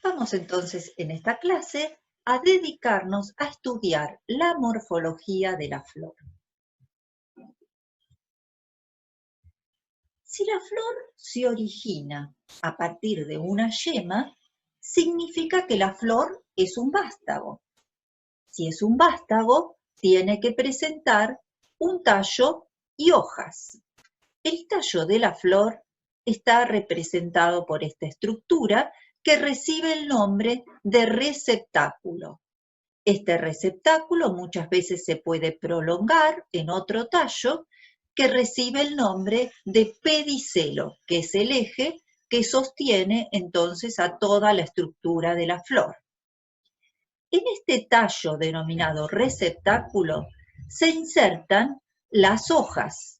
Vamos entonces en esta clase a dedicarnos a estudiar la morfología de la flor. Si la flor se origina a partir de una yema, significa que la flor es un vástago. Si es un vástago, tiene que presentar un tallo y hojas. El tallo de la flor está representado por esta estructura que recibe el nombre de receptáculo. Este receptáculo muchas veces se puede prolongar en otro tallo que recibe el nombre de pedicelo, que es el eje que sostiene entonces a toda la estructura de la flor. En este tallo denominado receptáculo se insertan las hojas,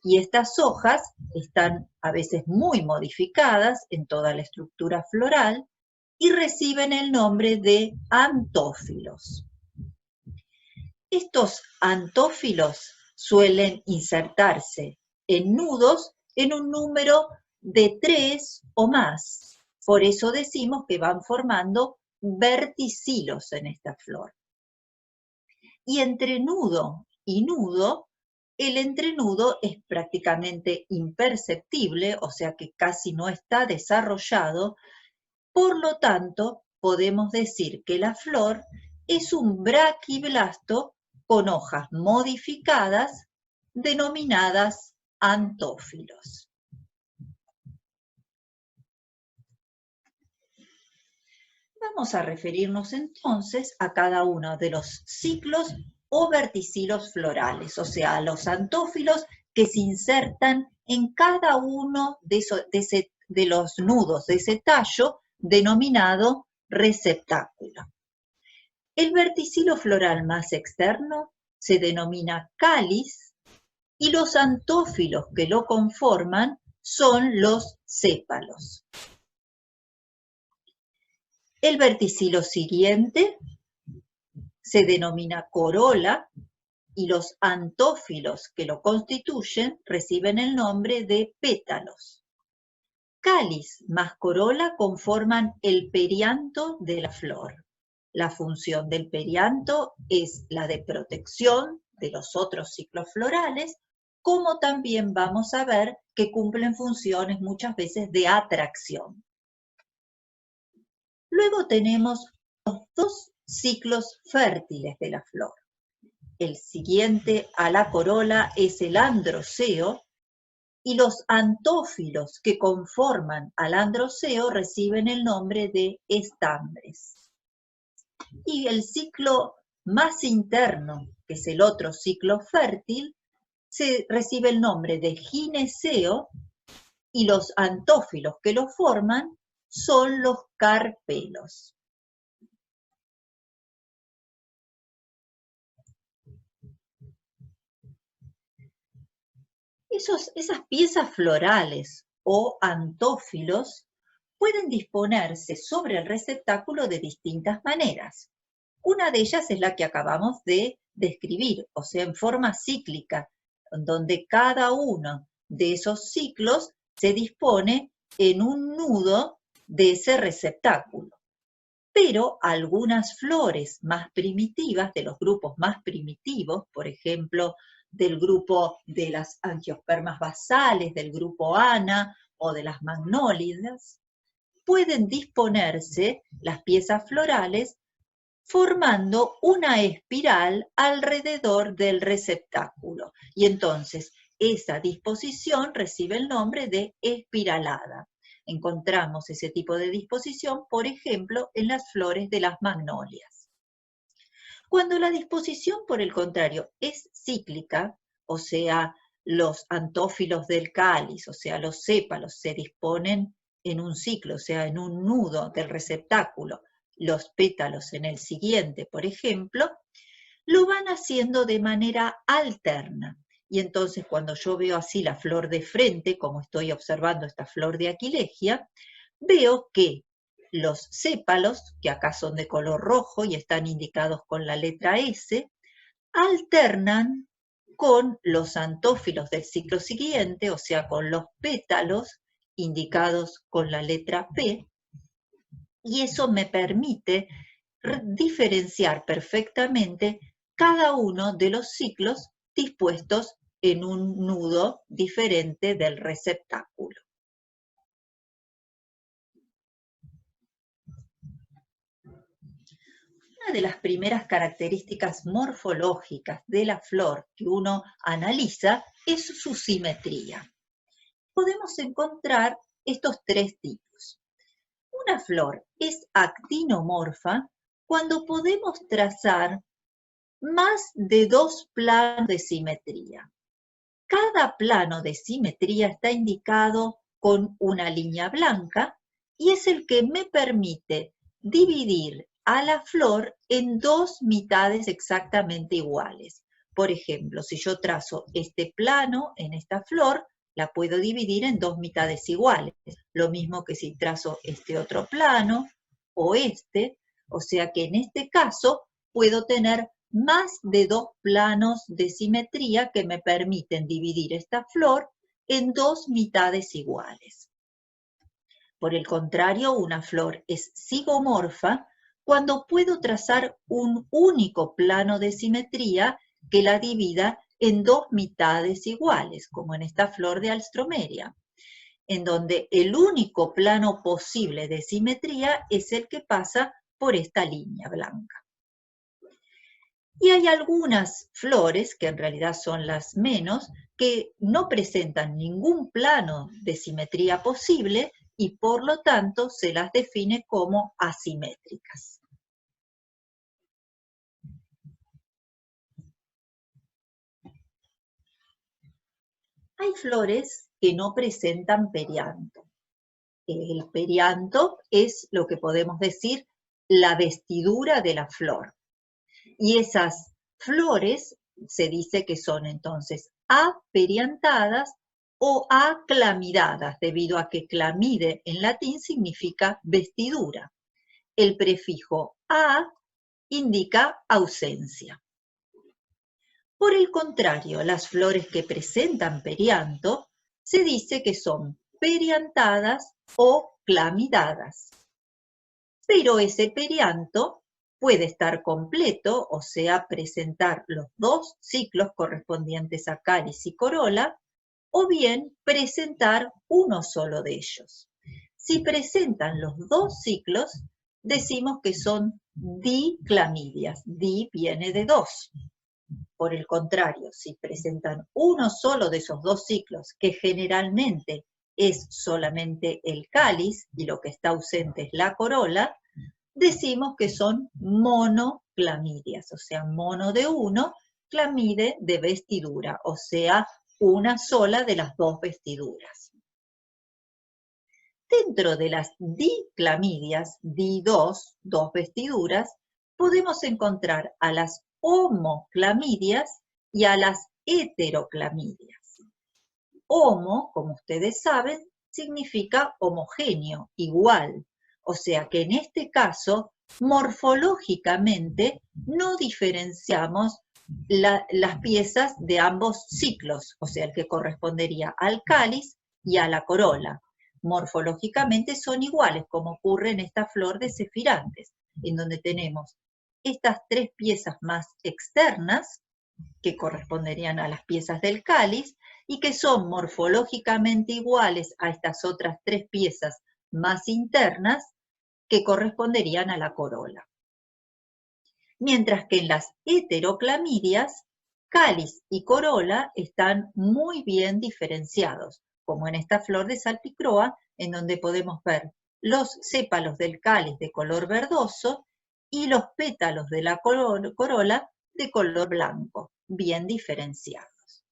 y estas hojas están a veces muy modificadas en toda la estructura floral y reciben el nombre de antófilos. Estos antófilos suelen insertarse en nudos en un número de 3 o más. Por eso decimos que van formando verticilos en esta flor. Y entre nudo y nudo, el entrenudo es prácticamente imperceptible, o sea que casi no está desarrollado. Por lo tanto, podemos decir que la flor es un braquiblasto con hojas modificadas denominadas antófilos. Vamos a referirnos entonces a cada uno de los ciclos o verticilos florales, o sea, a los antófilos que se insertan en cada uno de los nudos de ese tallo denominado receptáculo. El verticilo floral más externo se denomina cáliz y los antófilos que lo conforman son los sépalos. El verticilo siguiente se denomina corola y los antófilos que lo constituyen reciben el nombre de pétalos. Cáliz más corola conforman el perianto de la flor. La función del perianto es la de protección de los otros ciclos florales, como también vamos a ver que cumplen funciones muchas veces de atracción. Luego tenemos los dos ciclos fértiles de la flor. El siguiente a la corola es el androceo, y los antófilos que conforman al androceo reciben el nombre de estambres. Y el ciclo más interno, que es el otro ciclo fértil, se recibe el nombre de gineceo, y los antófilos que lo forman son los carpelos. Esas piezas florales o antófilos pueden disponerse sobre el receptáculo de distintas maneras. Una de ellas es la que acabamos de describir, o sea, en forma cíclica, donde cada uno de esos ciclos se dispone en un nudo de ese receptáculo. Pero algunas flores más primitivas, de los grupos más primitivos, por ejemplo, del grupo de las angiospermas basales, del grupo Ana o de las magnólidas, pueden disponerse las piezas florales formando una espiral alrededor del receptáculo. Y entonces esa disposición recibe el nombre de espiralada. Encontramos ese tipo de disposición, por ejemplo, en las flores de las magnolias. Cuando la disposición, por el contrario, es cíclica, o sea, los antófilos del cáliz, o sea, los sépalos, se disponen en un ciclo, o sea, en un nudo del receptáculo, los pétalos en el siguiente, por ejemplo, lo van haciendo de manera alterna. Y entonces cuando yo veo así la flor de frente, como estoy observando esta flor de aquilegia, veo que los sépalos, que acá son de color rojo y están indicados con la letra S, alternan con los antófilos del ciclo siguiente, o sea, con los pétalos indicados con la letra P, y eso me permite diferenciar perfectamente cada uno de los ciclos dispuestos en un nudo diferente del receptáculo. Una de las primeras características morfológicas de la flor que uno analiza es su simetría. Podemos encontrar estos tres tipos. Una flor es actinomorfa cuando podemos trazar más de 2 planos de simetría. Cada plano de simetría está indicado con una línea blanca y es el que me permite dividir a la flor en dos mitades exactamente iguales. Por ejemplo, si yo trazo este plano en esta flor, la puedo dividir en dos mitades iguales. Lo mismo que si trazo este otro plano o este, o sea que en este caso puedo tener más de 2 planos de simetría que me permiten dividir esta flor en dos mitades iguales. Por el contrario, una flor es zigomorfa cuando puedo trazar un único plano de simetría que la divida en dos mitades iguales, como en esta flor de Alstroemeria, en donde el único plano posible de simetría es el que pasa por esta línea blanca. Y hay algunas flores, que en realidad son las menos, que no presentan ningún plano de simetría posible y por lo tanto se las define como asimétricas. Hay flores que no presentan perianto. El perianto es lo que podemos decir la vestidura de la flor. Y esas flores se dice que son entonces aperiantadas o aclamidadas, debido a que clamide en latín significa vestidura. El prefijo a indica ausencia. Por el contrario, las flores que presentan perianto se dice que son periantadas o clamidadas. Pero ese perianto puede estar completo, o sea, presentar los dos ciclos correspondientes a cáliz y corola, o bien presentar uno solo de ellos. Si presentan los dos ciclos, decimos que son diclamidias. Di viene de dos. Por el contrario, si presentan uno solo de esos dos ciclos, que generalmente es solamente el cáliz y lo que está ausente es la corola, decimos que son monoclamidias, o sea, mono de uno, clamide de vestidura, o sea, una sola de las dos vestiduras. Dentro de las diclamidias, dos vestiduras, podemos encontrar a las homoclamidias y a las heteroclamidias. Homo, como ustedes saben, significa homogéneo, igual. O sea que en este caso, morfológicamente, no diferenciamos las piezas de ambos ciclos, o sea, el que correspondería al cáliz y a la corola. Morfológicamente son iguales, como ocurre en esta flor de Zefirantes, en donde tenemos estas tres piezas más externas, que corresponderían a las piezas del cáliz, y que son morfológicamente iguales a estas otras tres piezas más internas, que corresponderían a la corola. Mientras que en las heteroclamidias, cáliz y corola están muy bien diferenciados, como en esta flor de Salpicroa, en donde podemos ver los sépalos del cáliz de color verdoso y los pétalos de la corola de color blanco, bien diferenciados.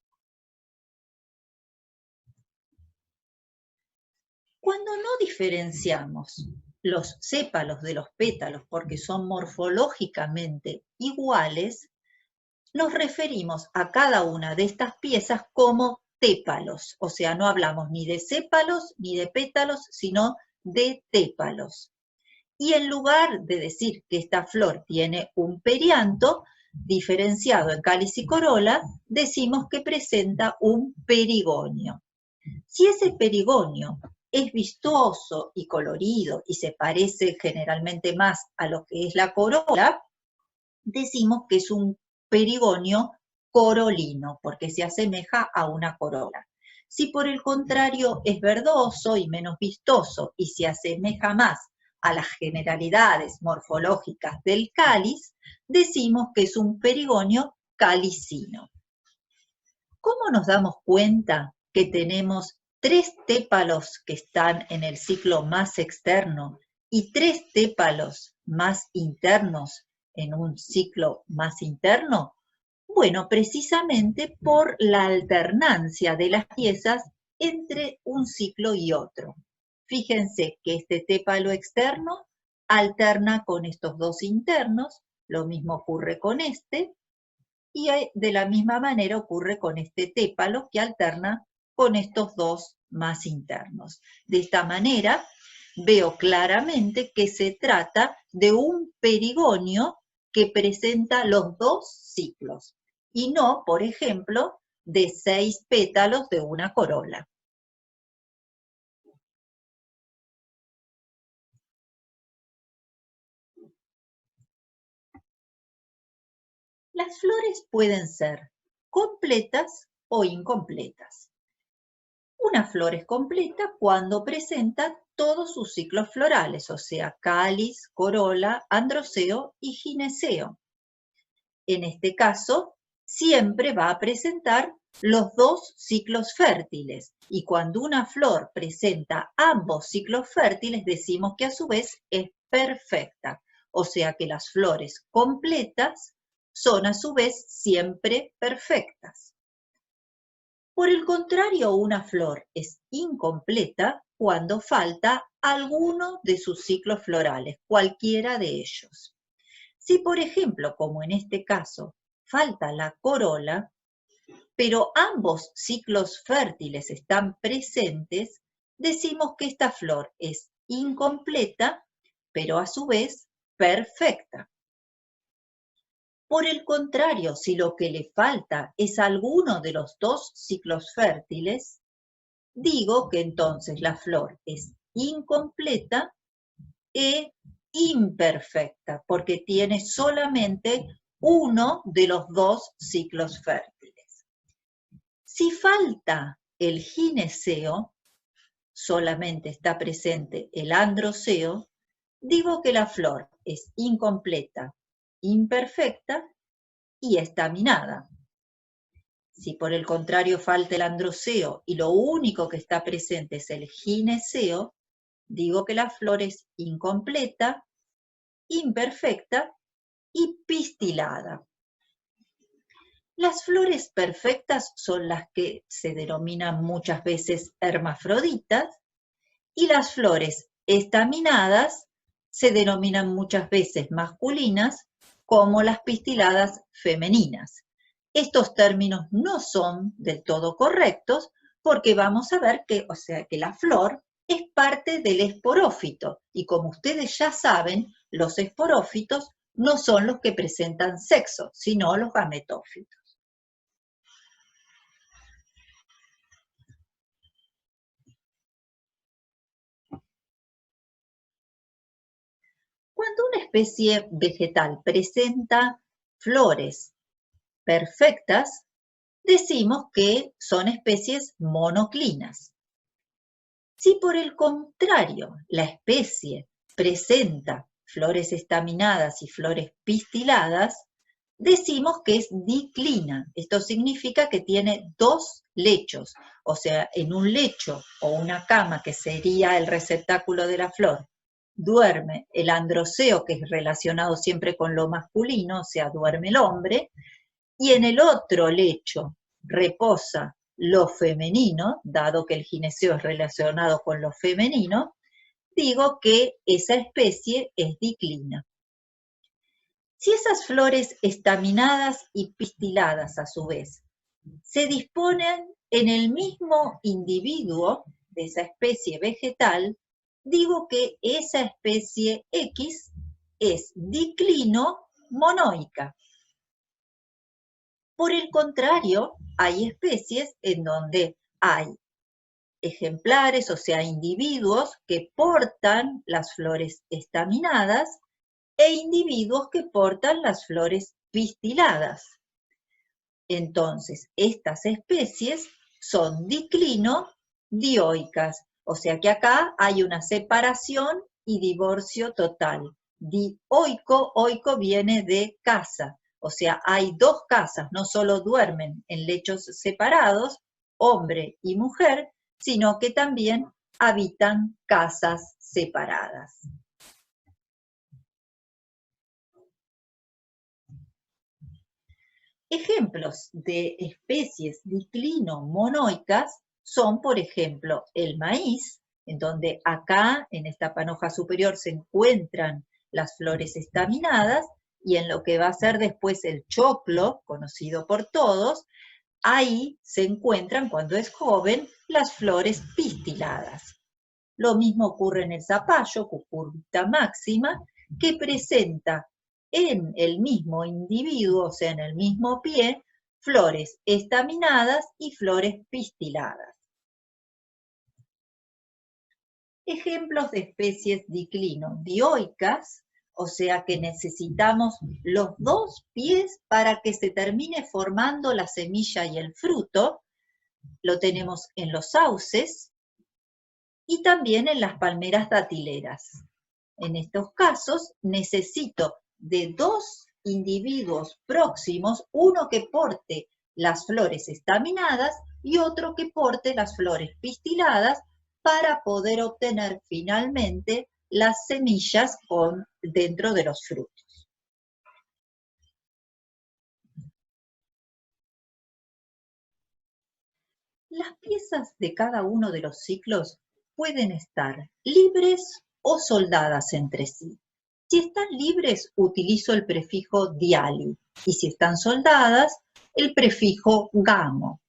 Cuando no diferenciamos los sépalos de los pétalos porque son morfológicamente iguales, nos referimos a cada una de estas piezas como tépalos, o sea, no hablamos ni de sépalos ni de pétalos, sino de tépalos. Y en lugar de decir que esta flor tiene un perianto, diferenciado en cáliz y corola, decimos que presenta un perigonio. Si ese perigonio es vistoso y colorido y se parece generalmente más a lo que es la corola, decimos que es un perigonio corolino, porque se asemeja a una corola. Si por el contrario es verdoso y menos vistoso y se asemeja más a las generalidades morfológicas del cáliz, decimos que es un perigonio calicino. ¿Cómo nos damos cuenta que tenemos 3 tépalos que están en el ciclo más externo y 3 tépalos más internos en un ciclo más interno? Bueno, precisamente por la alternancia de las piezas entre un ciclo y otro. Fíjense que este tépalo externo alterna con estos 2 internos, lo mismo ocurre con este, y de la misma manera ocurre con este tépalo que alterna con estos 2 más internos. De esta manera veo claramente que se trata de un perigonio que presenta los 2 ciclos y no, por ejemplo, de 6 pétalos de una corola. Las flores pueden ser completas o incompletas. Una flor es completa cuando presenta todos sus ciclos florales, o sea, cáliz, corola, androceo y gineceo. En este caso, siempre va a presentar los 2 ciclos fértiles, y cuando una flor presenta ambos ciclos fértiles, decimos que a su vez es perfecta, o sea que las flores completas son a su vez siempre perfectas. Por el contrario, una flor es incompleta cuando falta alguno de sus ciclos florales, cualquiera de ellos. Si, por ejemplo, como en este caso, falta la corola, pero ambos ciclos fértiles están presentes, decimos que esta flor es incompleta, pero a su vez perfecta. Por el contrario, si lo que le falta es alguno de los 2 ciclos fértiles, digo que entonces la flor es incompleta e imperfecta, porque tiene solamente uno de los 2 ciclos fértiles. Si falta el gineceo, solamente está presente el androceo, digo que la flor es incompleta, imperfecta y estaminada. Si por el contrario falta el androceo y lo único que está presente es el gineceo, digo que la flor es incompleta, imperfecta y pistilada. Las flores perfectas son las que se denominan muchas veces hermafroditas y las flores estaminadas se denominan muchas veces masculinas como las pistiladas femeninas. Estos términos no son del todo correctos porque vamos a ver que, que la flor es parte del esporófito y como ustedes ya saben, los esporófitos no son los que presentan sexo, sino los gametófitos. Cuando una especie vegetal presenta flores perfectas, decimos que son especies monoclinas. Si por el contrario la especie presenta flores estaminadas y flores pistiladas, decimos que es diclina. Esto significa que tiene 2 lechos, o sea, en un lecho o una cama, que sería el receptáculo de la flor, duerme el androceo, que es relacionado siempre con lo masculino, o sea, duerme el hombre, y en el otro lecho reposa lo femenino, dado que el gineceo es relacionado con lo femenino, digo que esa especie es diclina. Si esas flores estaminadas y pistiladas a su vez se disponen en el mismo individuo de esa especie vegetal, digo que esa especie X es diclino-monoica. Por el contrario, hay especies en donde hay ejemplares, o sea, individuos que portan las flores estaminadas e individuos que portan las flores pistiladas. Entonces, estas especies son diclino-dioicas, o sea que acá hay una separación y divorcio total. Dioico, oico viene de casa, o sea, hay dos casas, no solo duermen en lechos separados, hombre y mujer, sino que también habitan casas separadas. Ejemplos de especies diclino-monoicas son, por ejemplo, el maíz, en donde acá, en esta panoja superior, se encuentran las flores estaminadas, y en lo que va a ser después el choclo, conocido por todos, ahí se encuentran, cuando es joven, las flores pistiladas. Lo mismo ocurre en el zapallo, Cucurbita máxima, que presenta en el mismo individuo, o sea, en el mismo pie, flores estaminadas y flores pistiladas. Ejemplos de especies diclino-dioicas, o sea que necesitamos los dos pies para que se termine formando la semilla y el fruto, lo tenemos en los sauces y también en las palmeras datileras. En estos casos necesito de dos individuos próximos, uno que porte las flores estaminadas y otro que porte las flores pistiladas, para poder obtener finalmente las semillas dentro de los frutos. Las piezas de cada uno de los ciclos pueden estar libres o soldadas entre sí. Si están libres, utilizo el prefijo diali, y si están soldadas, el prefijo gamo.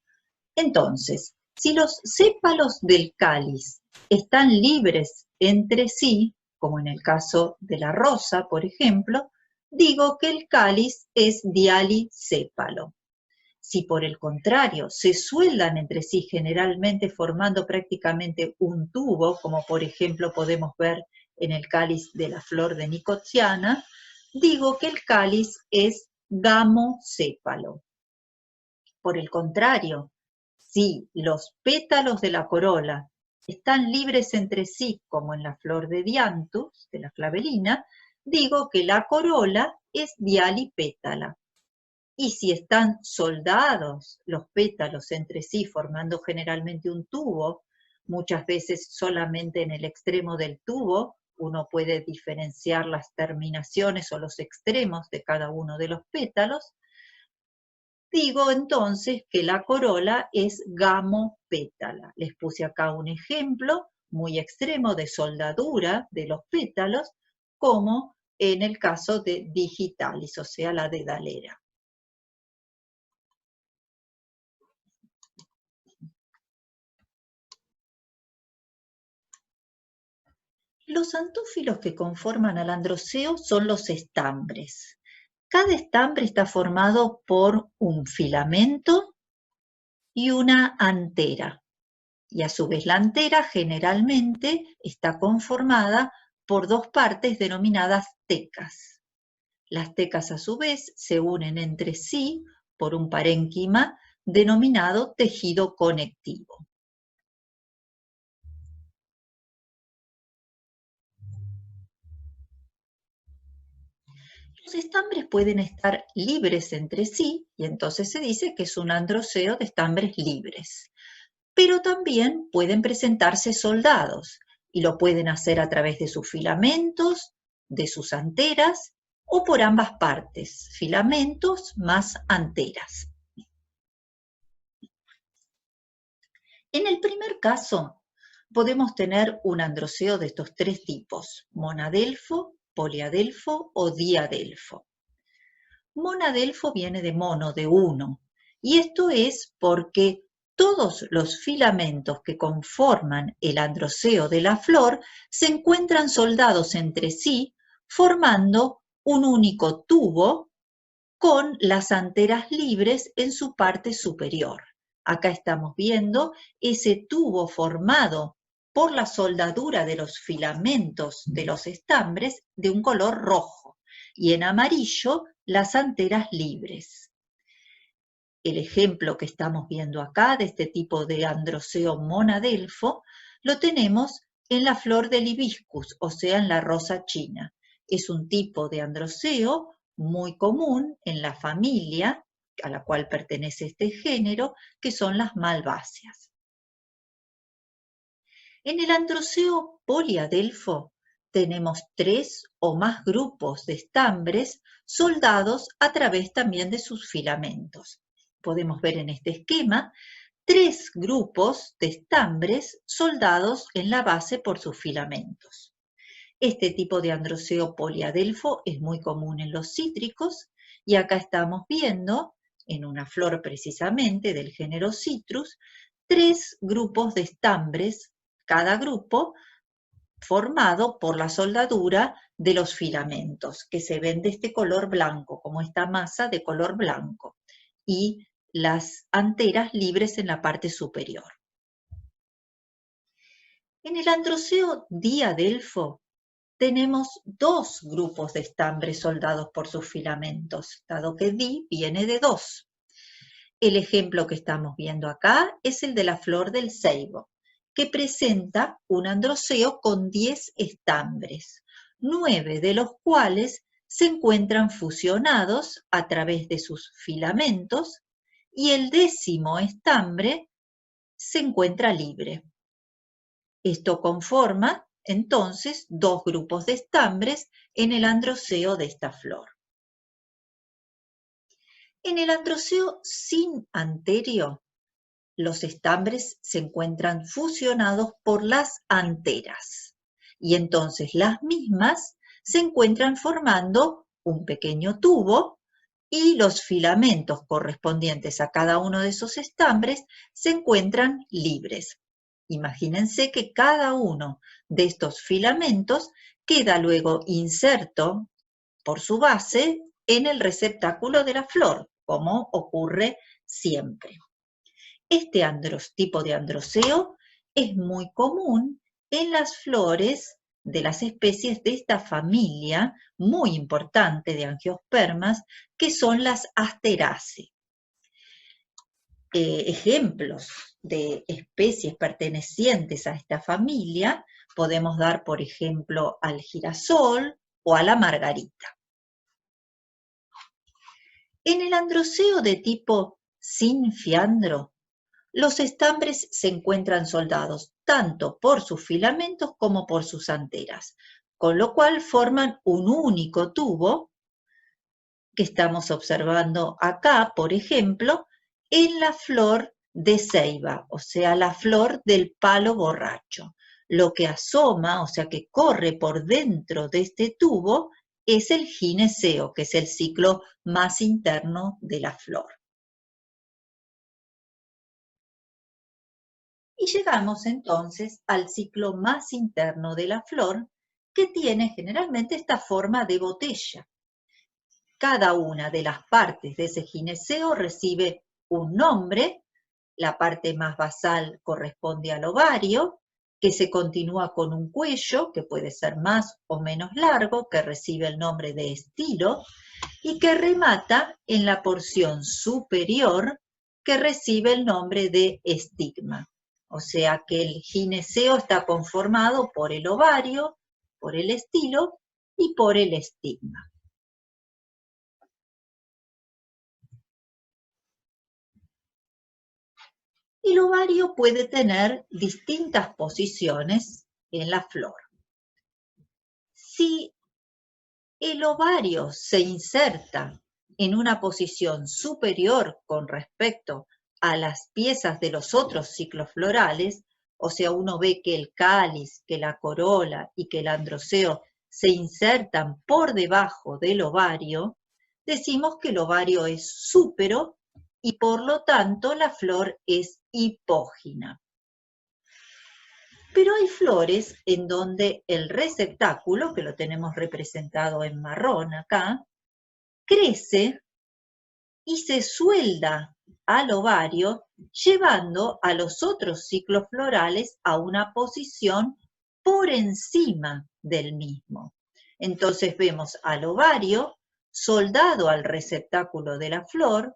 Entonces, si los sépalos del cáliz están libres entre sí, como en el caso de la rosa, por ejemplo, digo que el cáliz es dialisépalo. Si por el contrario se sueldan entre sí, generalmente formando prácticamente un tubo, como por ejemplo podemos ver en el cáliz de la flor de Nicotiana, digo que el cáliz es gamosépalo. Por el contrario, si los pétalos de la corola están libres entre sí, como en la flor de Dianthus, de la clavelina, digo que la corola es dialipétala. Y si están soldados los pétalos entre sí, formando generalmente un tubo, muchas veces solamente en el extremo del tubo uno puede diferenciar las terminaciones o los extremos de cada uno de los pétalos, digo entonces que la corola es gamopétala. Les puse acá un ejemplo muy extremo de soldadura de los pétalos, como en el caso de digitalis, o sea, la dedalera. Los antófilos que conforman al androceo son los estambres. Cada estambre está formado por un filamento y una antera. Y a su vez la antera generalmente está conformada por dos partes denominadas tecas. Las tecas a su vez se unen entre sí por un parénquima denominado tejido conectivo. Los estambres pueden estar libres entre sí, y entonces se dice que es un androceo de estambres libres. Pero también pueden presentarse soldados, y lo pueden hacer a través de sus filamentos, de sus anteras, o por ambas partes, filamentos más anteras. En el primer caso, podemos tener un androceo de estos tres tipos: monadelfo, poliadelfo o diadelfo. Monadelfo viene de mono, de uno, y esto es porque todos los filamentos que conforman el androceo de la flor se encuentran soldados entre sí, formando un único tubo con las anteras libres en su parte superior. Acá estamos viendo ese tubo formado por la soldadura de los filamentos de los estambres de un color rojo y en amarillo las anteras libres. El ejemplo que estamos viendo acá de este tipo de androceo monadelfo lo tenemos en la flor del hibiscus, o sea, en la rosa china. Es un tipo de androceo muy común en la familia a la cual pertenece este género, que son las malváceas. En el androceo poliadelfo tenemos 3 o más grupos de estambres soldados a través también de sus filamentos. Podemos ver en este esquema 3 grupos de estambres soldados en la base por sus filamentos. Este tipo de androceo poliadelfo es muy común en los cítricos y acá estamos viendo, en una flor precisamente del género Citrus, 3 grupos de estambres, cada grupo formado por la soldadura de los filamentos, que se ven de este color blanco, como esta masa de color blanco, y las anteras libres en la parte superior. En el androceo diadelfo tenemos 2 grupos de estambres soldados por sus filamentos, dado que di viene de 2. El ejemplo que estamos viendo acá es el de la flor del ceibo, que presenta un androceo con 10 estambres, 9 de los cuales se encuentran fusionados a través de sus filamentos y el 10º estambre se encuentra libre. Esto conforma entonces 2 grupos de estambres en el androceo de esta flor. En el androceo sin anterio, los estambres se encuentran fusionados por las anteras y entonces las mismas se encuentran formando un pequeño tubo y los filamentos correspondientes a cada uno de esos estambres se encuentran libres. Imagínense que cada uno de estos filamentos queda luego inserto por su base en el receptáculo de la flor, como ocurre siempre. Este tipo de androceo es muy común en las flores de las especies de esta familia muy importante de angiospermas, que son las Asteraceae. Ejemplos de especies pertenecientes a esta familia podemos dar, por ejemplo, al girasol o a la margarita. En el androceo de tipo sinfiandro, los estambres se encuentran soldados tanto por sus filamentos como por sus anteras, con lo cual forman un único tubo que estamos observando acá, por ejemplo, en la flor de ceiba, o sea, la flor del palo borracho. Lo que asoma, o sea, que corre por dentro de este tubo, es el gineceo, que es el ciclo más interno de la flor. Y llegamos entonces al ciclo más interno de la flor, que tiene generalmente esta forma de botella. Cada una de las partes de ese gineceo recibe un nombre. La parte más basal corresponde al ovario, que se continúa con un cuello, que puede ser más o menos largo, que recibe el nombre de estilo, y que remata en la porción superior, que recibe el nombre de estigma. O sea que el gineceo está conformado por el ovario, por el estilo y por el estigma. El ovario puede tener distintas posiciones en la flor. Si el ovario se inserta en una posición superior con respecto a las piezas de los otros ciclos florales, o sea, uno ve que el cáliz, que la corola y que el androceo se insertan por debajo del ovario, decimos que el ovario es súpero y por lo tanto la flor es hipógina. Pero hay flores en donde el receptáculo, que lo tenemos representado en marrón acá, crece y se suelda al ovario, llevando a los otros ciclos florales a una posición por encima del mismo. Entonces vemos al ovario soldado al receptáculo de la flor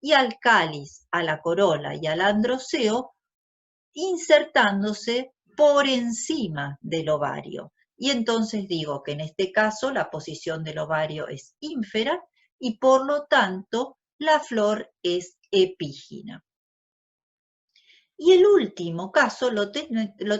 y al cáliz, a la corola y al androceo insertándose por encima del ovario. Y entonces digo que en este caso la posición del ovario es ínfera y por lo tanto la flor es epígina. Y el último caso lo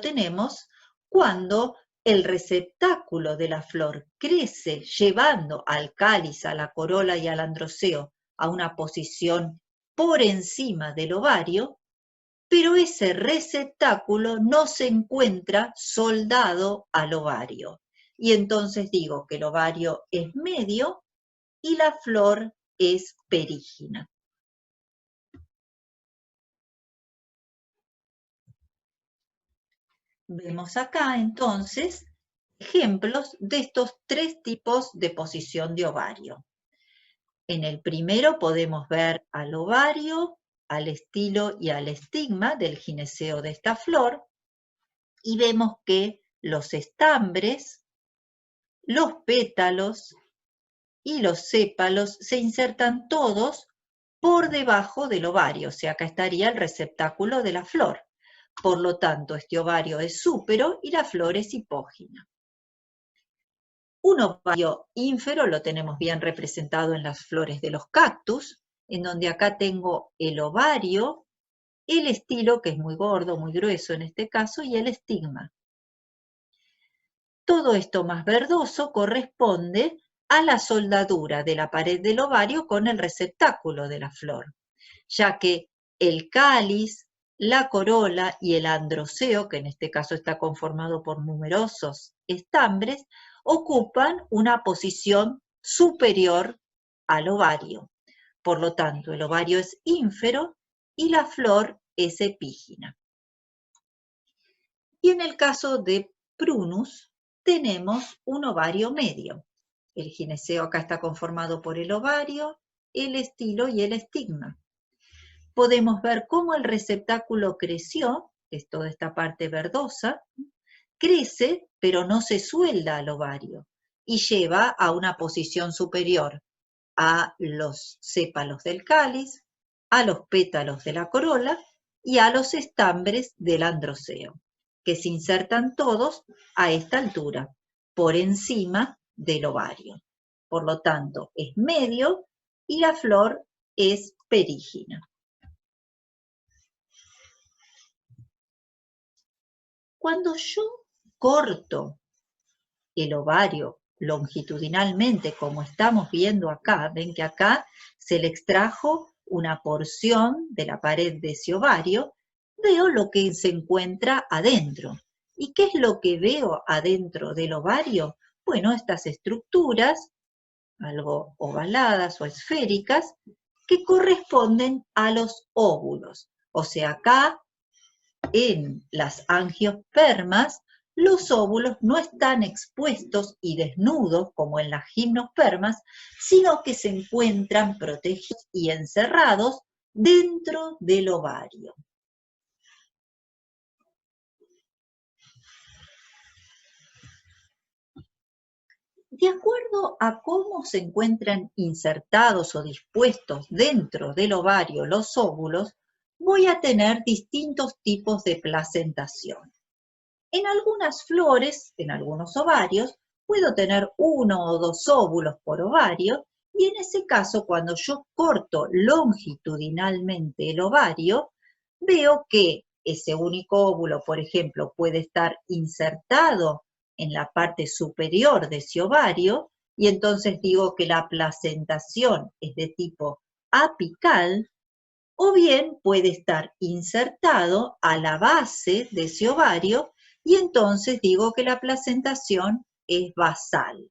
tenemos cuando el receptáculo de la flor crece llevando al cáliz, a la corola y al androceo a una posición por encima del ovario, pero ese receptáculo no se encuentra soldado al ovario. Y entonces digo que el ovario es medio y la flor es perígina. Vemos acá entonces ejemplos de estos tres tipos de posición de ovario. En el primero podemos ver al ovario, al estilo y al estigma del gineceo de esta flor y vemos que los estambres, los pétalos y los sépalos se insertan todos por debajo del ovario, o sea, acá estaría el receptáculo de la flor. Por lo tanto, este ovario es súpero y la flor es hipógina. Un ovario ínfero lo tenemos bien representado en las flores de los cactus, en donde acá tengo el ovario, el estilo, que es muy gordo, muy grueso en este caso, y el estigma. Todo esto más verdoso corresponde a la soldadura de la pared del ovario con el receptáculo de la flor, ya que el cáliz, la corola y el androceo, que en este caso está conformado por numerosos estambres, ocupan una posición superior al ovario. Por lo tanto, el ovario es ínfero y la flor es epígina. Y en el caso de Prunus, tenemos un ovario medio. El gineceo acá está conformado por el ovario, el estilo y el estigma. Podemos ver cómo el receptáculo creció, que es toda esta parte verdosa, crece pero no se suelda al ovario y lleva a una posición superior a los sépalos del cáliz, a los pétalos de la corola y a los estambres del androceo, que se insertan todos a esta altura, por encima del ovario. Por lo tanto, es medio y la flor es perígina. Cuando yo corto el ovario longitudinalmente, como estamos viendo acá, ven que acá se le extrajo una porción de la pared de ese ovario, veo lo que se encuentra adentro. ¿Y qué es lo que veo adentro del ovario? Bueno, estas estructuras, algo ovaladas o esféricas, que corresponden a los óvulos. O sea, acá en las angiospermas, los óvulos no están expuestos y desnudos como en las gimnospermas, sino que se encuentran protegidos y encerrados dentro del ovario. De acuerdo a cómo se encuentran insertados o dispuestos dentro del ovario los óvulos, voy a tener distintos tipos de placentación. En algunas flores, en algunos ovarios, puedo tener 1 o 2 óvulos por ovario y en ese caso, cuando yo corto longitudinalmente el ovario, veo que ese único óvulo, por ejemplo, puede estar insertado en la parte superior de ese ovario y entonces digo que la placentación es de tipo apical, o bien puede estar insertado a la base de ese ovario y entonces digo que la placentación es basal.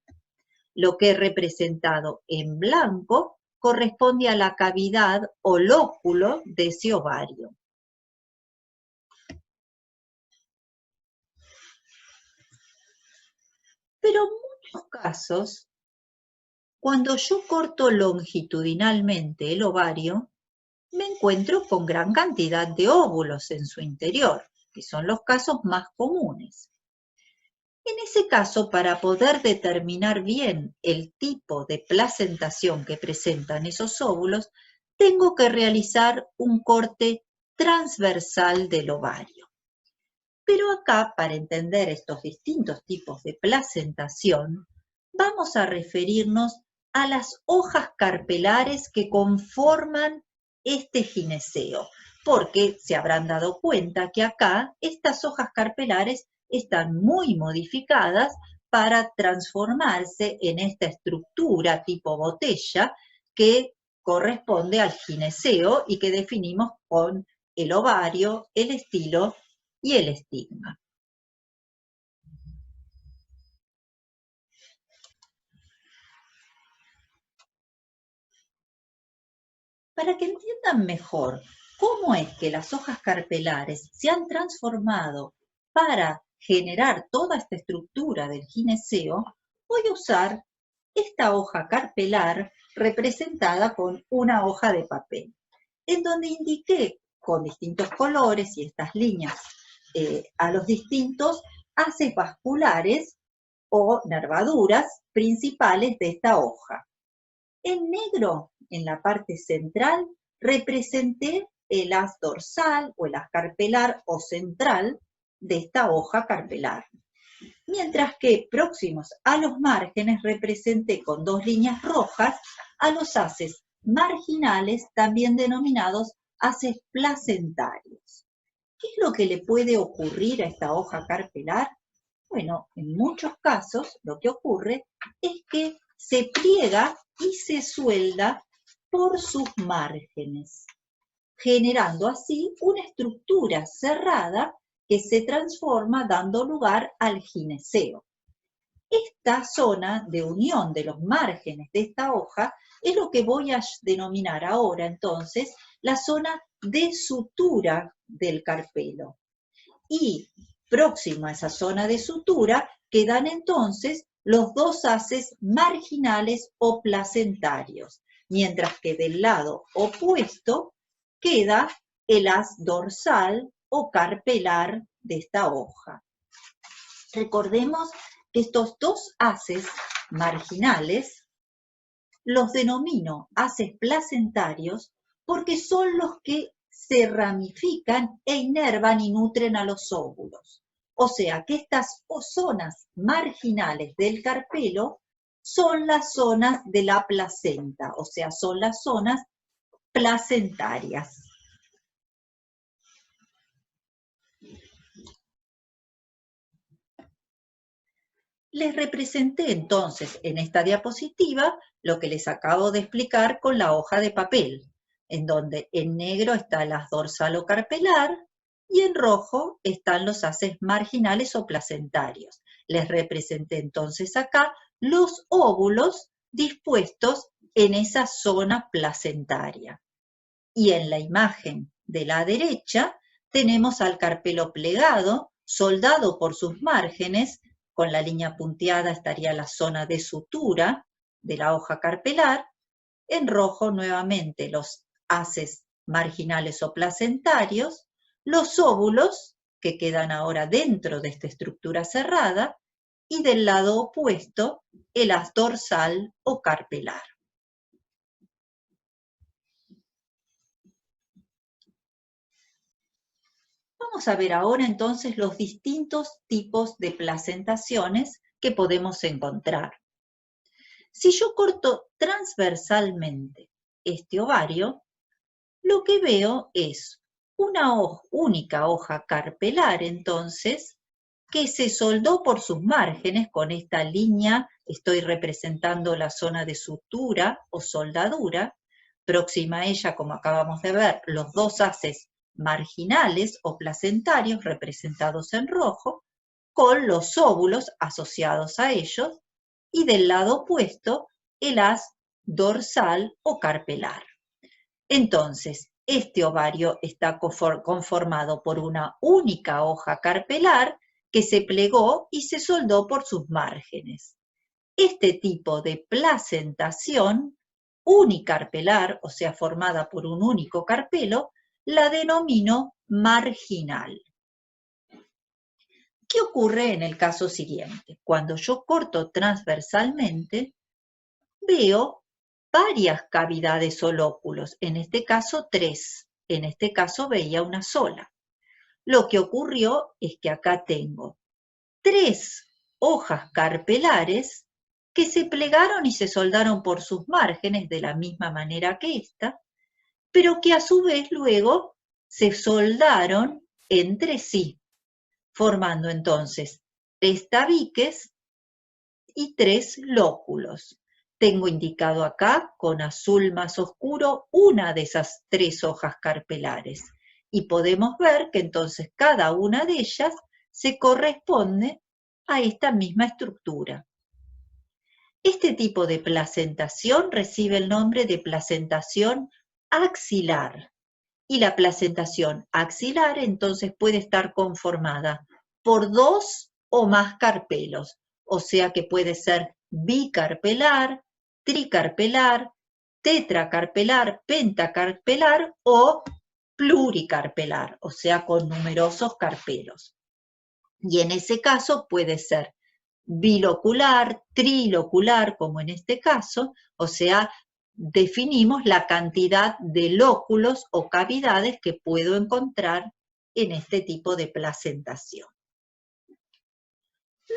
Lo que he representado en blanco corresponde a la cavidad o lóculo de ese ovario. Pero en muchos casos, cuando yo corto longitudinalmente el ovario, me encuentro con gran cantidad de óvulos en su interior, que son los casos más comunes. En ese caso, para poder determinar bien el tipo de placentación que presentan esos óvulos, tengo que realizar un corte transversal del ovario. Pero acá, para entender estos distintos tipos de placentación, vamos a referirnos a las hojas carpelares que conforman este gineceo, porque se habrán dado cuenta que acá estas hojas carpelares están muy modificadas para transformarse en esta estructura tipo botella que corresponde al gineceo y que definimos con el ovario, el estilo y el estigma. Para que entiendan mejor cómo es que las hojas carpelares se han transformado para generar toda esta estructura del gineceo, voy a usar esta hoja carpelar representada con una hoja de papel, en donde indiqué con distintos colores y estas líneas a los distintos haces vasculares o nervaduras principales de esta hoja. En negro, en la parte central, representé el haz dorsal o el haz carpelar o central de esta hoja carpelar. Mientras que próximos a los márgenes representé con dos líneas rojas a los haces marginales, también denominados haces placentarios. ¿Qué es lo que le puede ocurrir a esta hoja carpelar? Bueno, en muchos casos lo que ocurre es que se pliega y se suelda por sus márgenes, generando así una estructura cerrada que se transforma dando lugar al gineceo. Esta zona de unión de los márgenes de esta hoja es lo que voy a denominar ahora entonces la zona de sutura del carpelo. Y próximo a esa zona de sutura quedan entonces los dos haces marginales o placentarios, mientras que del lado opuesto queda el haz dorsal o carpelar de esta hoja. Recordemos que estos dos haces marginales los denomino haces placentarios porque son los que se ramifican e inervan y nutren a los óvulos. O sea que estas zonas marginales del carpelo son las zonas de la placenta, o sea, son las zonas placentarias. Les representé entonces en esta diapositiva lo que les acabo de explicar con la hoja de papel, en donde en negro está el haz dorsal o carpelar y en rojo están los haces marginales o placentarios. Les representé entonces acá los óvulos dispuestos en esa zona placentaria. Y en la imagen de la derecha tenemos al carpelo plegado, soldado por sus márgenes. Con la línea punteada estaría la zona de sutura de la hoja carpelar. En rojo nuevamente los haces marginales o placentarios, los óvulos que quedan ahora dentro de esta estructura cerrada y del lado opuesto el haz dorsal o carpelar. Vamos a ver ahora entonces los distintos tipos de placentaciones que podemos encontrar. Si yo corto transversalmente este ovario, lo que veo es una única hoja carpelar entonces que se soldó por sus márgenes con esta línea. Estoy representando la zona de sutura o soldadura. Próxima a ella, como acabamos de ver, los dos haces marginales o placentarios representados en rojo, con los óvulos asociados a ellos, y del lado opuesto el haz dorsal o carpelar. Entonces, este ovario está conformado por una única hoja carpelar que se plegó y se soldó por sus márgenes. Este tipo de placentación unicarpelar, o sea, formada por un único carpelo, la denomino marginal. ¿Qué ocurre en el caso siguiente? Cuando yo corto transversalmente, veo varias cavidades o lóculos, en este caso 3, en este caso veía una sola. Lo que ocurrió es que acá tengo 3 hojas carpelares que se plegaron y se soldaron por sus márgenes de la misma manera que esta, pero que a su vez luego se soldaron entre sí, formando entonces 3 tabiques y 3 lóculos. Tengo indicado acá con azul más oscuro una de esas 3 hojas carpelares y podemos ver que entonces cada una de ellas se corresponde a esta misma estructura. Este tipo de placentación recibe el nombre de placentación axilar. Y la placentación axilar entonces puede estar conformada por 2 o más carpelos, o sea que puede ser bicarpelar, tricarpelar, tetracarpelar, pentacarpelar o pluricarpelar, o sea con numerosos carpelos. Y en ese caso puede ser bilocular, trilocular, como en este caso, o sea, definimos la cantidad de lóculos o cavidades que puedo encontrar en este tipo de placentación.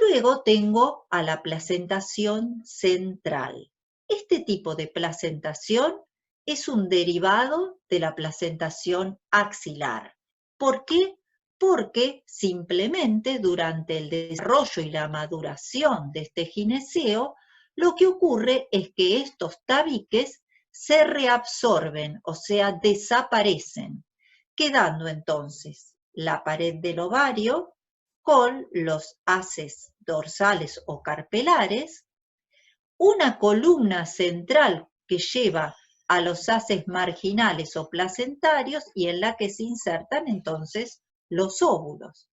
Luego tengo a la placentación central. Este tipo de placentación es un derivado de la placentación axilar. ¿Por qué? Porque simplemente durante el desarrollo y la maduración de este gineceo, lo que ocurre es que estos tabiques se reabsorben, o sea, desaparecen, quedando entonces la pared del ovario con los haces dorsales o carpelares, una columna central que lleva a los haces marginales o placentarios y en la que se insertan entonces los óvulos,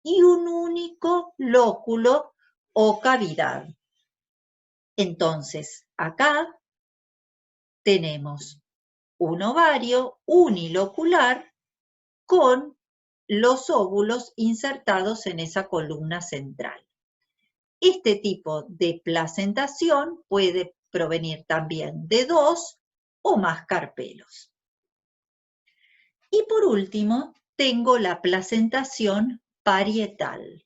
y un único lóculo o cavidad. Entonces, acá tenemos un ovario unilocular con los óvulos insertados en esa columna central. Este tipo de placentación puede provenir también de 2 o más carpelos. Y por último, tengo la placentación parietal,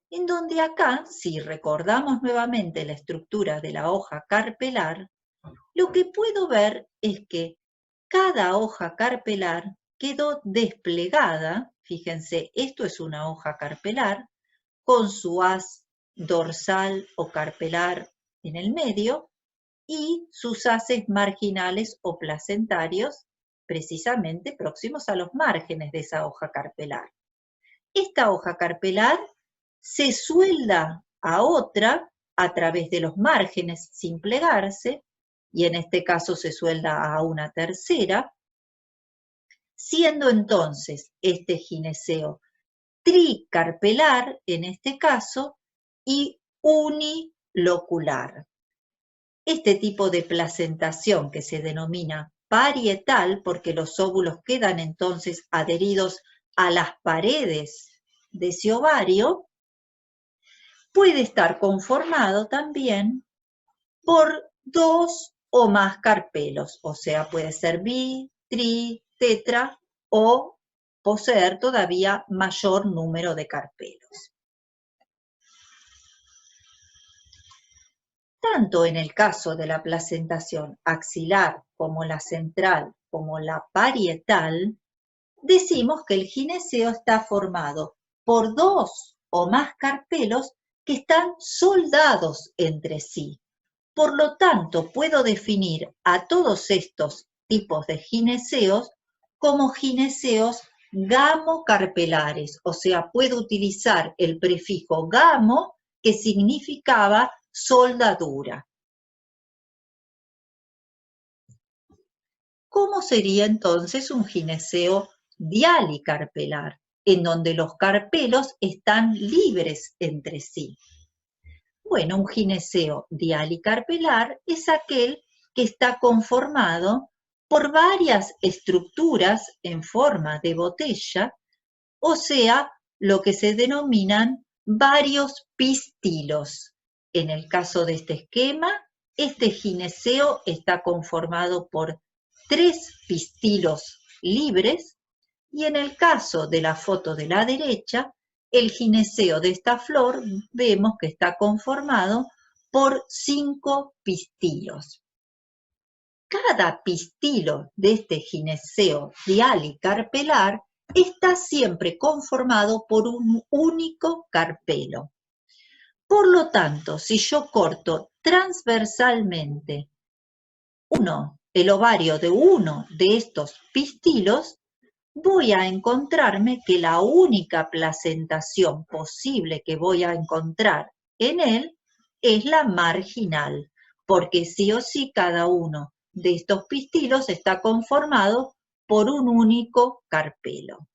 en donde acá, si recordamos nuevamente la estructura de la hoja carpelar, lo que puedo ver es que cada hoja carpelar quedó desplegada, fíjense, esto es una hoja carpelar, con su haz dorsal o carpelar en el medio y sus haces marginales o placentarios precisamente próximos a los márgenes de esa hoja carpelar. Esta hoja carpelar se suelda a otra a través de los márgenes sin plegarse, y en este caso se suelda a una tercera, siendo entonces este gineceo tricarpelar en este caso y unilocular. Este tipo de placentación que se denomina parietal, porque los óvulos quedan entonces adheridos a las paredes de ese ovario, puede estar conformado también por 2 o más carpelos, o sea, puede ser bi, tri, tetra o poseer todavía mayor número de carpelos. Tanto en el caso de la placentación axilar como la central como la parietal, decimos que el gineceo está formado por 2 o más carpelos que están soldados entre sí. Por lo tanto, puedo definir a todos estos tipos de gineceos como gineceos gamocarpelares, o sea, puedo utilizar el prefijo gamo que significaba soldadura. ¿Cómo sería entonces un gineceo dialicarpelar, en donde los carpelos están libres entre sí? Bueno, un gineceo dialicarpelar es aquel que está conformado por varias estructuras en forma de botella, o sea, lo que se denominan varios pistilos. En el caso de este esquema, este gineceo está conformado por 3 pistilos libres y en el caso de la foto de la derecha, el gineceo de esta flor vemos que está conformado por 5 pistilos. Cada pistilo de este gineceo dialicarpelar está siempre conformado por un único carpelo. Por lo tanto, si yo corto transversalmente el ovario de uno de estos pistilos, voy a encontrarme que la única placentación posible que voy a encontrar en él es la marginal, porque sí o sí cada uno de estos pistilos está conformado por un único carpelo.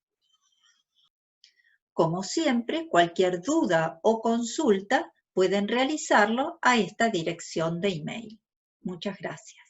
Como siempre, cualquier duda o consulta pueden realizarlo a esta dirección de email. Muchas gracias.